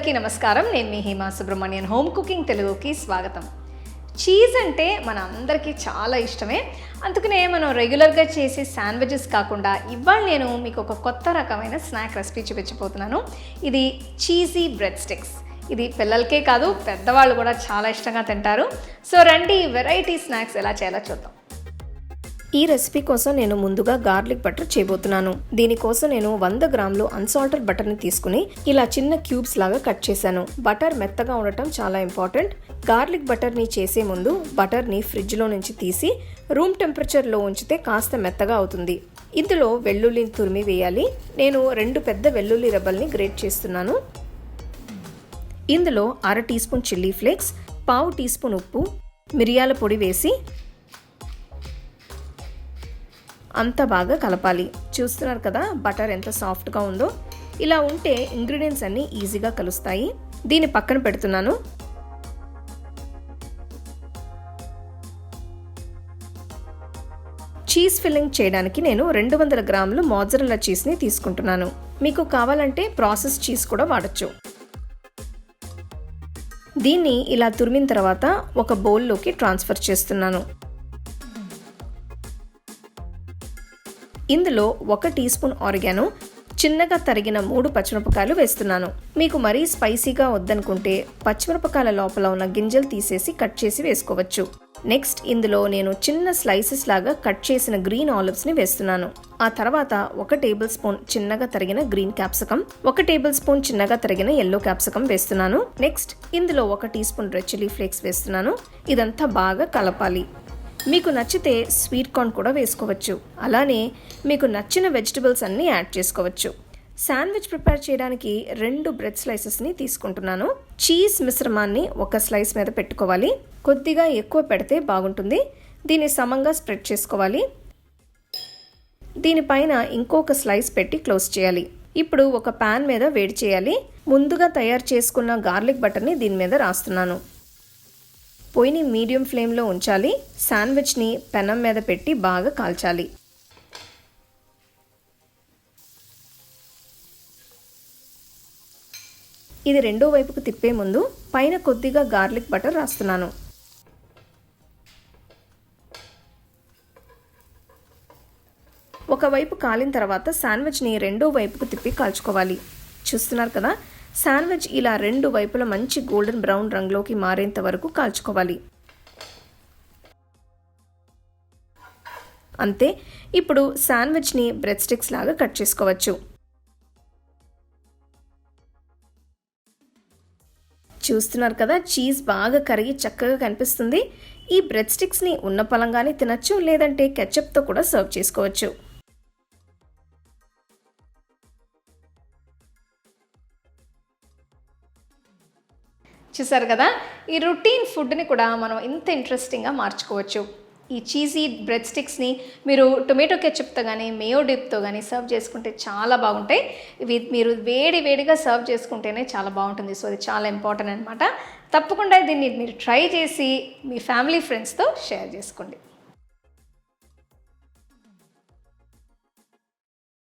అందరికీ నమస్కారం. నేను మీ హేమా సుబ్రహ్మణ్యన్. హోమ్ కుకింగ్ తెలుగుకి స్వాగతం. చీజ్ అంటే మన అందరికీ చాలా ఇష్టమే. అందుకనే మనం రెగ్యులర్గా చేసే శాండ్విచెస్ కాకుండా ఇవాళ నేను మీకు ఒక కొత్త రకమైన స్నాక్ రెసిపీ చూపించబోతున్నాను. ఇది చీజీ బ్రెడ్ స్టిక్స్. ఇది పిల్లలకే కాదు, పెద్దవాళ్ళు కూడా చాలా ఇష్టంగా తింటారు. సో రండి, వెరైటీ స్నాక్స్ ఎలా చేయాలో చూద్దాం. ఈ రెసిపీ కోసం నేను ముందుగా గార్లిక్ బటర్ చేయబోతున్నాను. దీనికోసం నేను 100 గ్రాములు అన్సాల్టెడ్ బటర్ని తీసుకుని ఇలా చిన్న క్యూబ్స్ లాగా కట్ చేశాను. బటర్ మెత్తగా ఉండటం చాలా ఇంపార్టెంట్. గార్లిక్ బటర్ని చేసే ముందు బటర్ని ఫ్రిడ్జ్లో నుంచి తీసి రూమ్ టెంపరేచర్లో ఉంచితే కాస్త మెత్తగా అవుతుంది. ఇందులో వెల్లుల్లిని తురిమి వేయాలి. నేను 2 పెద్ద వెల్లుల్లి రెబ్బల్ని గ్రేట్ చేస్తున్నాను. ఇందులో 1/2 teaspoon chilli flakes, 1/2 teaspoon ఉప్పు, మిరియాల పొడి వేసి అంత బాగా కలపాలి. చూస్తున్నారు కదా బటర్ ఎంత సాఫ్ట్గా ఉందో. ఇలా ఉంటే ఇంగ్రీడియంట్స్ అన్నీ ఈజీగా కలుస్తాయి. దీన్ని పక్కన పెడుతున్నాను. చీజ్ ఫిల్లింగ్ చేయడానికి నేను 200 గ్రాములు మోజరెల్లా చీజ్ని తీసుకుంటున్నాను. మీకు కావాలంటే ప్రాసెస్ చీజ్ కూడా వాడచ్చు. దీన్ని ఇలా తురిమిన తర్వాత ఒక బౌల్లోకి ట్రాన్స్ఫర్ చేస్తున్నాను. ఇందులో 1 టీ స్పూన్ ఆరిగానో, చిన్నగా తరిగిన 3 పచ్చిమిరపకాయలు వేస్తున్నాను. మీకు మరీ స్పైసీగా వద్దనుకుంటే పచ్చిమిరపకాయల లోపల ఉన్న గింజలు తీసేసి కట్ చేసి వేసుకోవచ్చు. నెక్స్ట్ ఇందులో నేను చిన్న స్లైసెస్ లాగా కట్ చేసిన గ్రీన్ ఆలివ్స్ని వేస్తున్నాను. ఆ తర్వాత 1 టేబుల్ స్పూన్ చిన్నగా తరిగిన గ్రీన్ క్యాప్సికమ్, 1 టేబుల్ స్పూన్ చిన్నగా తరిగిన ఎల్లో క్యాప్సికమ్ వేస్తున్నాను. నెక్స్ట్ ఇందులో 1 teaspoon red chilli flakes వేస్తున్నాను. ఇదంతా బాగా కలపాలి. మీకు నచ్చితే స్వీట్ కార్న్ కూడా వేసుకోవచ్చు. అలానే మీకు నచ్చిన వెజిటబుల్స్ అన్నీ యాడ్ చేసుకోవచ్చు. శాండ్విచ్ ప్రిపేర్ చేయడానికి 2 బ్రెడ్ స్లైసెస్ని తీసుకుంటున్నాను. చీజ్ మిశ్రమాన్ని ఒక స్లైస్ మీద పెట్టుకోవాలి. కొద్దిగా ఎక్కువ పెడితే బాగుంటుంది. దీన్ని సమంగా స్ప్రెడ్ చేసుకోవాలి. దీనిపైన ఇంకొక స్లైస్ పెట్టి క్లోజ్ చేయాలి. ఇప్పుడు ఒక ప్యాన్ మీద వేడి చేయాలి. ముందుగా తయారు చేసుకున్న గార్లిక్ బటర్ని దీని మీద రాస్తున్నాను. పొయ్యిని మీడియం ఫ్లేమ్లో ఉంచాలి. శాండ్విచ్ని పెనం మీద పెట్టి బాగా కాల్చాలి. ఇది రెండో వైపుకు తిప్పే ముందు పైన కొద్దిగా గార్లిక్ బటర్ రాస్తున్నాను. ఒకవైపు కాలిన తర్వాత శాండ్విచ్ని రెండో వైపుకు తిప్పి కాల్చుకోవాలి. చూస్తున్నారు కదా, శాండ్విచ్ ఇలా 2 వైపుల మంచి గోల్డెన్ బ్రౌన్ రంగులోకి మారేంత వరకు కాల్చుకోవాలి. అంతే. ఇప్పుడు శాండ్విచ్ని బ్రెడ్ స్టిక్స్ లాగా కట్ చేసుకోవచ్చు. చూస్తున్నారు కదా, చీజ్ బాగా కరిగి చక్కగా కనిపిస్తుంది. ఈ బ్రెడ్ స్టిక్స్ని ఉన్న పలంగానే తినచ్చు, లేదంటే కెచప్తో కూడా సర్వ్ చేసుకోవచ్చు. చూసారు కదా, ఈ రొటీన్ ఫుడ్ని కూడా మనం ఇంత ఇంట్రెస్టింగ్గా మార్చుకోవచ్చు. ఈ చీజీ బ్రెడ్ స్టిక్స్ని మీరు టొమాటో కెచప్తో కానీ మేయో డిప్తో కానీ సర్వ్ చేసుకుంటే చాలా బాగుంటాయి. ఇవి మీరు వేడిగా సర్వ్ చేసుకుంటేనే చాలా బాగుంటుంది. సో ఇది చాలా ఇంపార్టెంట్ అనమాట. తప్పకుండా దీన్ని మీరు ట్రై చేసి మీ ఫ్యామిలీ ఫ్రెండ్స్తో షేర్ చేసుకోండి.